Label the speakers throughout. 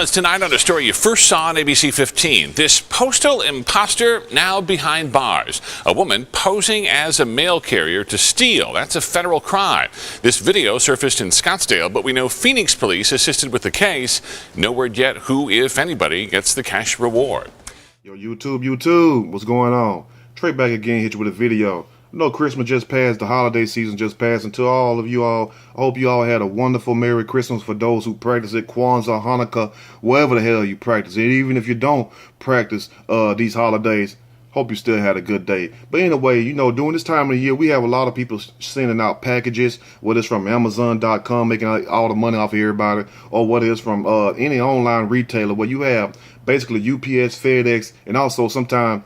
Speaker 1: developments tonight on a story you first saw on ABC 15. This postal imposter now behind bars. A woman posing as a mail carrier to steal. That's a federal crime. This video surfaced in Scottsdale, but we know Phoenix police assisted with the case. No word yet who, if anybody, gets the cash reward.
Speaker 2: Yo, YouTube, what's going on? Trey back again, hit you with a video. I know Christmas just passed, the holiday season just passed, and to all of you all, I hope you all had a wonderful Merry Christmas for those who practice it, Kwanzaa, Hanukkah, whatever the hell you practice it. Even if you don't practice these holidays, hope you still had a good day. But anyway, you know, during this time of the year, we have a lot of people sending out packages, whether it's from Amazon.com, making all the money off of everybody, or whether it's from any online retailer where you have basically UPS, FedEx, and also sometimes,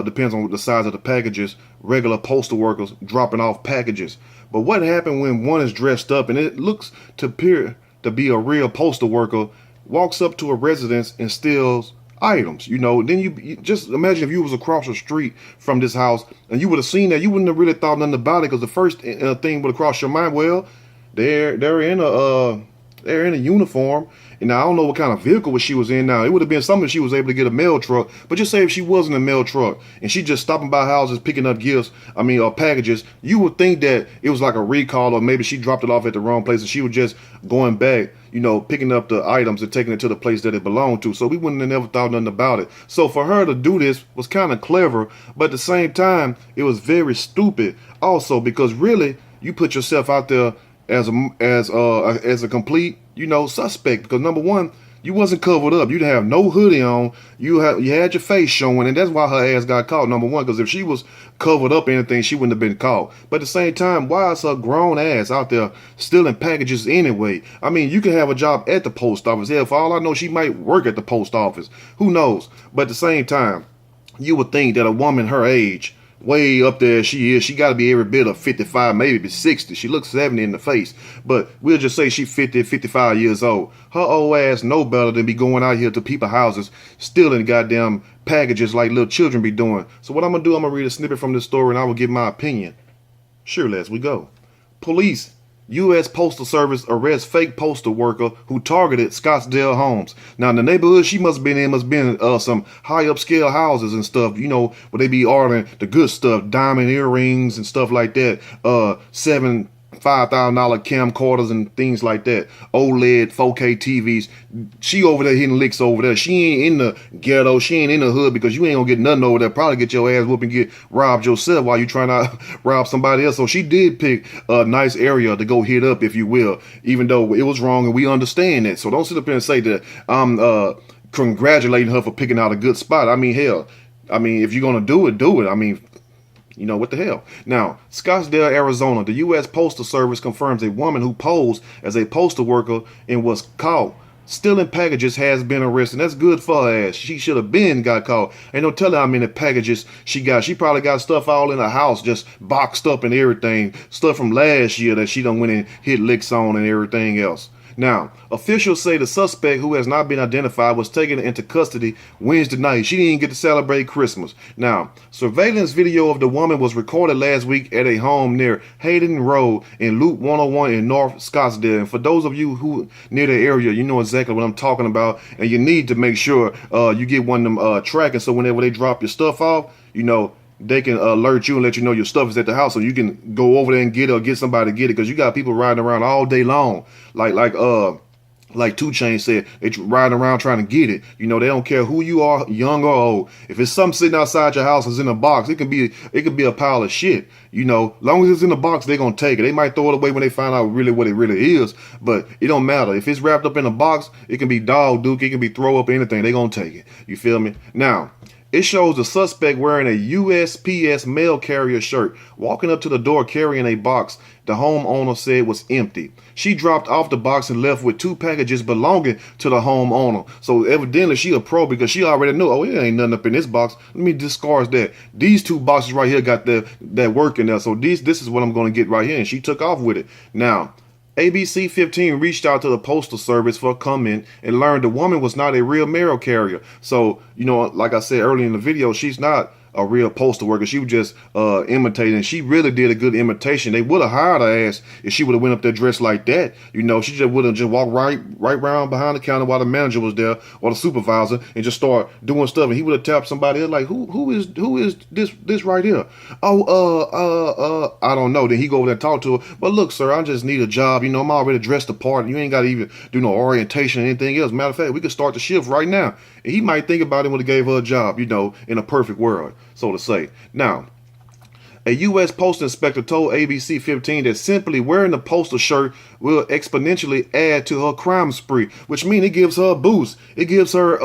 Speaker 2: depends on the size of the packages, regular postal workers dropping off packages. But what happened when one is dressed up and it looks to appear to be a real postal worker, walks up to a residence and steals items? You know, then you just imagine if you was across the street from this house and you would have seen that, you wouldn't have really thought nothing about it, because the first thing would have crossed your mind, well, they're in a uniform. And now I don't know what kind of vehicle she was in. Now it would have been something she was able to get a mail truck, but just say if she wasn't a mail truck and she just stopping by houses picking up gifts, packages, you would think that it was like a recall, or maybe she dropped it off at the wrong place and she was just going back, you know, picking up the items and taking it to the place that it belonged to. So we wouldn't have never thought nothing about it. So for her to do this was kind of clever, but at the same time it was very stupid also, because really you put yourself out there as a complete, you know, suspect, because number one, you wasn't covered up. You didn't have no hoodie on. You had your face showing, and that's why her ass got caught. Number one, because if she was covered up or anything, she wouldn't have been caught. But at the same time, why is her grown ass out there stealing packages anyway? I mean, you can have a job at the post office. Hell, for all I know, she might work at the post office. Who knows? But at the same time, you would think that a woman her age, way up there she got to be every bit of 55, maybe 60. She looks 70 in the face, but we'll just say she 50, 55 years old. Her old ass know better than be going out here to people's houses stealing goddamn packages like little children be doing. So what I'm gonna do, I'm gonna read a snippet from this story and I will give my opinion. Surely, as we go. Police U.S. Postal Service arrests fake postal worker who targeted Scottsdale homes. Now, in the neighborhood she must have been in, some high upscale houses and stuff, you know, where they be ordering the good stuff, diamond earrings and stuff like that, $5,000 camcorders and things like that, OLED 4K TVs. She over there hitting licks over there. She ain't in the ghetto, she ain't in the hood, because you ain't gonna get nothing over there. Probably get your ass whooped and get robbed yourself while you trying to rob somebody else. So she did pick a nice area to go hit up, if you will, even though it was wrong, and we understand that. So don't sit up here and say that I'm congratulating her for picking out a good spot. I mean, hell, if you're gonna do it. I mean, you know, what the hell? Now, Scottsdale, Arizona, the U.S. Postal Service confirms a woman who posed as a postal worker and was caught stealing packages has been arrested. That's good for her ass. She should have been got caught. Ain't no telling how many packages she got. She probably got stuff all in her house, just boxed up and everything. Stuff from last year that she done went and hit licks on and everything else. Now, officials say the suspect, who has not been identified, was taken into custody Wednesday night. She didn't even get to celebrate Christmas. Now, surveillance video of the woman was recorded last week at a home near Hayden Road in Loop 101 in North Scottsdale. And for those of you who near the area, you know exactly what I'm talking about. And you need to make sure you get one of them tracking, so whenever they drop your stuff off, you know, they can alert you and let you know your stuff is at the house, so you can go over there and get it, or get somebody to get it, because you got people riding around all day long, like 2 Chainz said, they riding around trying to get it. You know, they don't care who you are, young or old. If it's something sitting outside your house, it's in a box, it could be a pile of shit. You know, long as it's in the box, they're gonna take it. They might throw it away when they find out really what it really is, but it don't matter. If it's wrapped up in a box, it can be dog duke, it can be throw up, anything, they gonna take it. You feel me? Now, it shows the suspect wearing a USPS mail carrier shirt, walking up to the door carrying a box the homeowner said was empty. She dropped off the box and left with 2 packages belonging to the homeowner. So evidently she a pro, because she already knew, oh, it ain't nothing up in this box. Let me discard that. These 2 boxes right here got that work in there. So this is what I'm going to get right here. And she took off with it. Now, ABC 15 reached out to the Postal Service for a comment and learned the woman was not a real mail carrier. So, you know, like I said earlier in the video, she's not a real postal worker. She was just imitating. She really did a good imitation. They would have hired her ass if she would have went up there dressed like that. You know, she just would have just walked right around behind the counter while the manager was there or the supervisor and just start doing stuff. And he would have tapped somebody else like, who is this right here? Oh, I don't know. Then he go over there and talk to her. But look, sir, I just need a job. You know, I'm already dressed the part. You ain't got to even do no orientation or anything else. Matter of fact, we could start the shift right now. And he might think about it when he gave her a job, you know, in a perfect world, so to say. Now, a U.S. postal inspector told ABC 15 that simply wearing the postal shirt will exponentially add to her crime spree, which means it gives her a boost. It gives her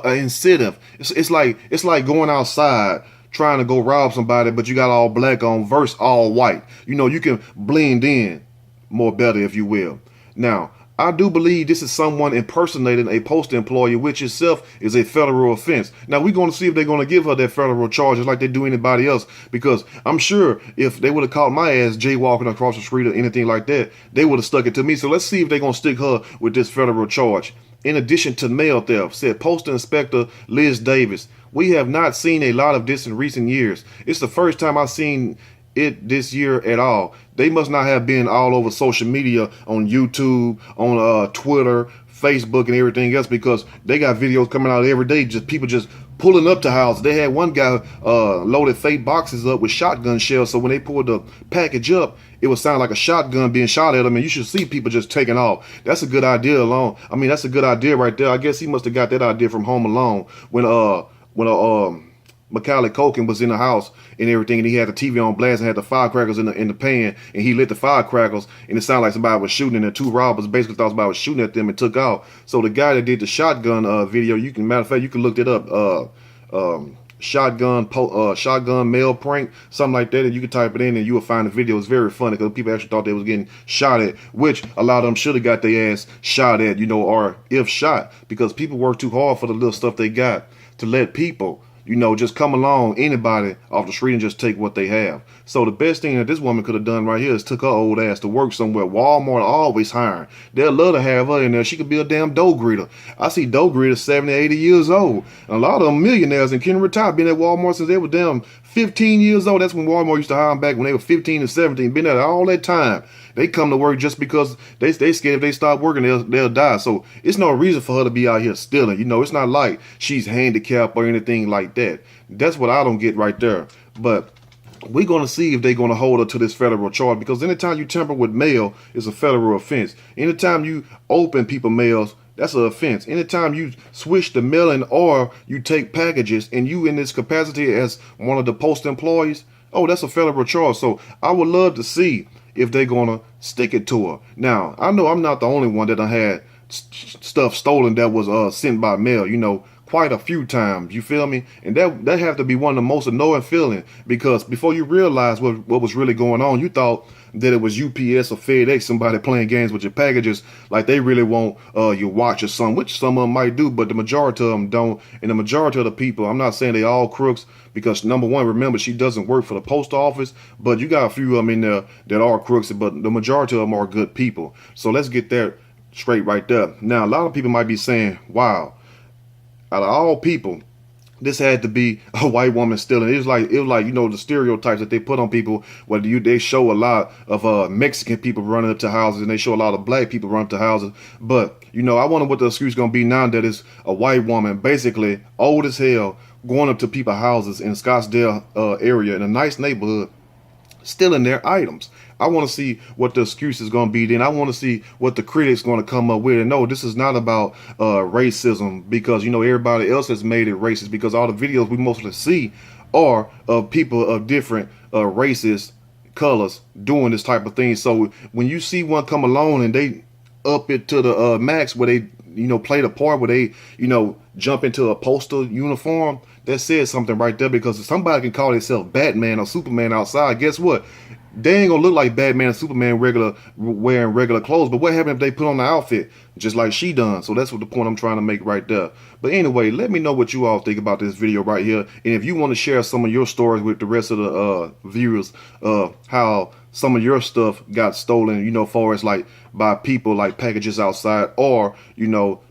Speaker 2: an incentive. It's like going outside trying to go rob somebody, but you got all black on versus all white. You know, you can blend in more better, if you will. Now, I do believe this is someone impersonating a postal employee, which itself is a federal offense. Now, we're going to see if they're going to give her that federal charges like they do anybody else, because I'm sure if they would have caught my ass jaywalking across the street or anything like that, they would have stuck it to me. So let's see if they're going to stick her with this federal charge. In addition to mail theft, said Postal Inspector Liz Davis, we have not seen a lot of this in recent years. It's the first time I've seen it this year at all. They must not have been all over social media on YouTube, on Twitter, Facebook, and everything else, because they got videos coming out every day, just people just pulling up to houses. They had one guy loaded fake boxes up with shotgun shells, so when they pulled the package up, it would sound like a shotgun being shot at them, and you should see people just taking off. That's a good idea that's a good idea right there. I guess he must have got that idea from Home Alone when Macaulay Culkin was in the house and everything, and he had the TV on blast and had the firecrackers in the pan, and he lit the firecrackers, and it sounded like somebody was shooting, and the two robbers basically thought somebody was shooting at them and took off. So the guy that did the shotgun video, matter of fact, you can look it up, shotgun mail prank, something like that, and you can type it in and you will find the video. It's very funny because people actually thought they was getting shot at, which a lot of them should have got their ass shot at, or if shot, because people work too hard for the little stuff they got to let people just come along, anybody off the street, and just take what they have. So the best thing that this woman could have done right here is took her old ass to work somewhere. Walmart always hiring. They'll love to have her in there. She could be a damn dough greeter. I see dough greeters 70, 80 years old. And a lot of them millionaires and can retire, been at Walmart since they were damn 15 years old. That's when Walmart used to hire them back when they were 15 and 17. Been there all that time. They come to work just because they scared if they stop working, they'll die. So it's no reason for her to be out here stealing. It's not like she's handicapped or anything like that. That's what I don't get right there. But we're going to see if they're going to hold her to this federal charge, because anytime you tamper with mail, it's a federal offense. Anytime you open people's mails, that's an offense. Anytime you switch the mailing or you take packages and you in this capacity as one of the postal employees, that's a federal charge. So I would love to see if they're going to stick it to her. Now, I know I'm not the only one that done had stuff stolen that was sent by mail, quite a few times. You feel me? And that have to be one of the most annoying feelings, because before you realize what was really going on, you thought that it was UPS or FedEx, somebody playing games with your packages, like they really want your watch or something, which some of them might do, but the majority of them don't. And the majority of the people, I'm not saying they all crooks, because number one, remember, she doesn't work for the post office, but you got a few of them in there that are crooks, but the majority of them are good people. So let's get that straight right there. Now, a lot of people might be saying, wow, out of all people, this had to be a white woman stealing. It was like the stereotypes that they put on people. They show a lot of Mexican people running up to houses, and they show a lot of black people running up to houses. But I wonder what the excuse is gonna be now that it's a white woman, basically old as hell, going up to people's houses in Scottsdale area in a nice neighborhood, stealing their items. I want to see what the excuse is going to be then. I want to see what the critics going to come up with. And no, this is not about racism, because, everybody else has made it racist, because all the videos we mostly see are of people of different races, colors doing this type of thing. So when you see one come along and they up it to the max, where they, play the part where they, jump into a postal uniform, that says something right there, because if somebody can call themselves Batman or Superman outside, guess what? They ain't gonna look like Batman and Superman wearing regular clothes. But what happened if they put on the outfit just like she done? So that's what the point I'm trying to make right there. But anyway, let me know what you all think about this video right here. And if you want to share some of your stories with the rest of the viewers, how some of your stuff got stolen, far as like by people, like packages outside, or,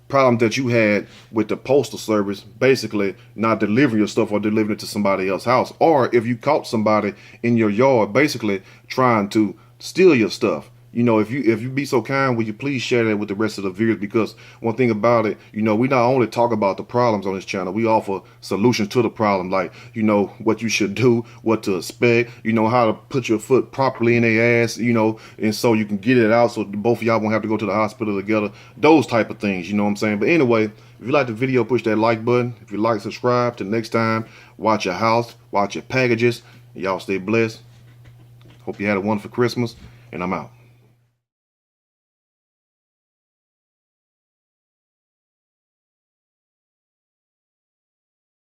Speaker 2: problem that you had with the postal service, basically not delivering your stuff or delivering it to somebody else's house, or if you caught somebody in your yard basically trying to steal your stuff. You know, if you be so kind, would you please share that with the rest of the viewers? Because one thing about it, you know, we not only talk about the problems on this channel, we offer solutions to the problem, like, you know, what you should do, what to expect, you know, how to put your foot properly in their ass, you know, and so you can get it out so both of y'all won't have to go to the hospital together, those type of things, you know what I'm saying? But anyway, if you like the video, push that like button. If you like, subscribe. Till next time, watch your house, watch your packages. Y'all stay blessed. Hope you had a wonderful Christmas, and I'm out.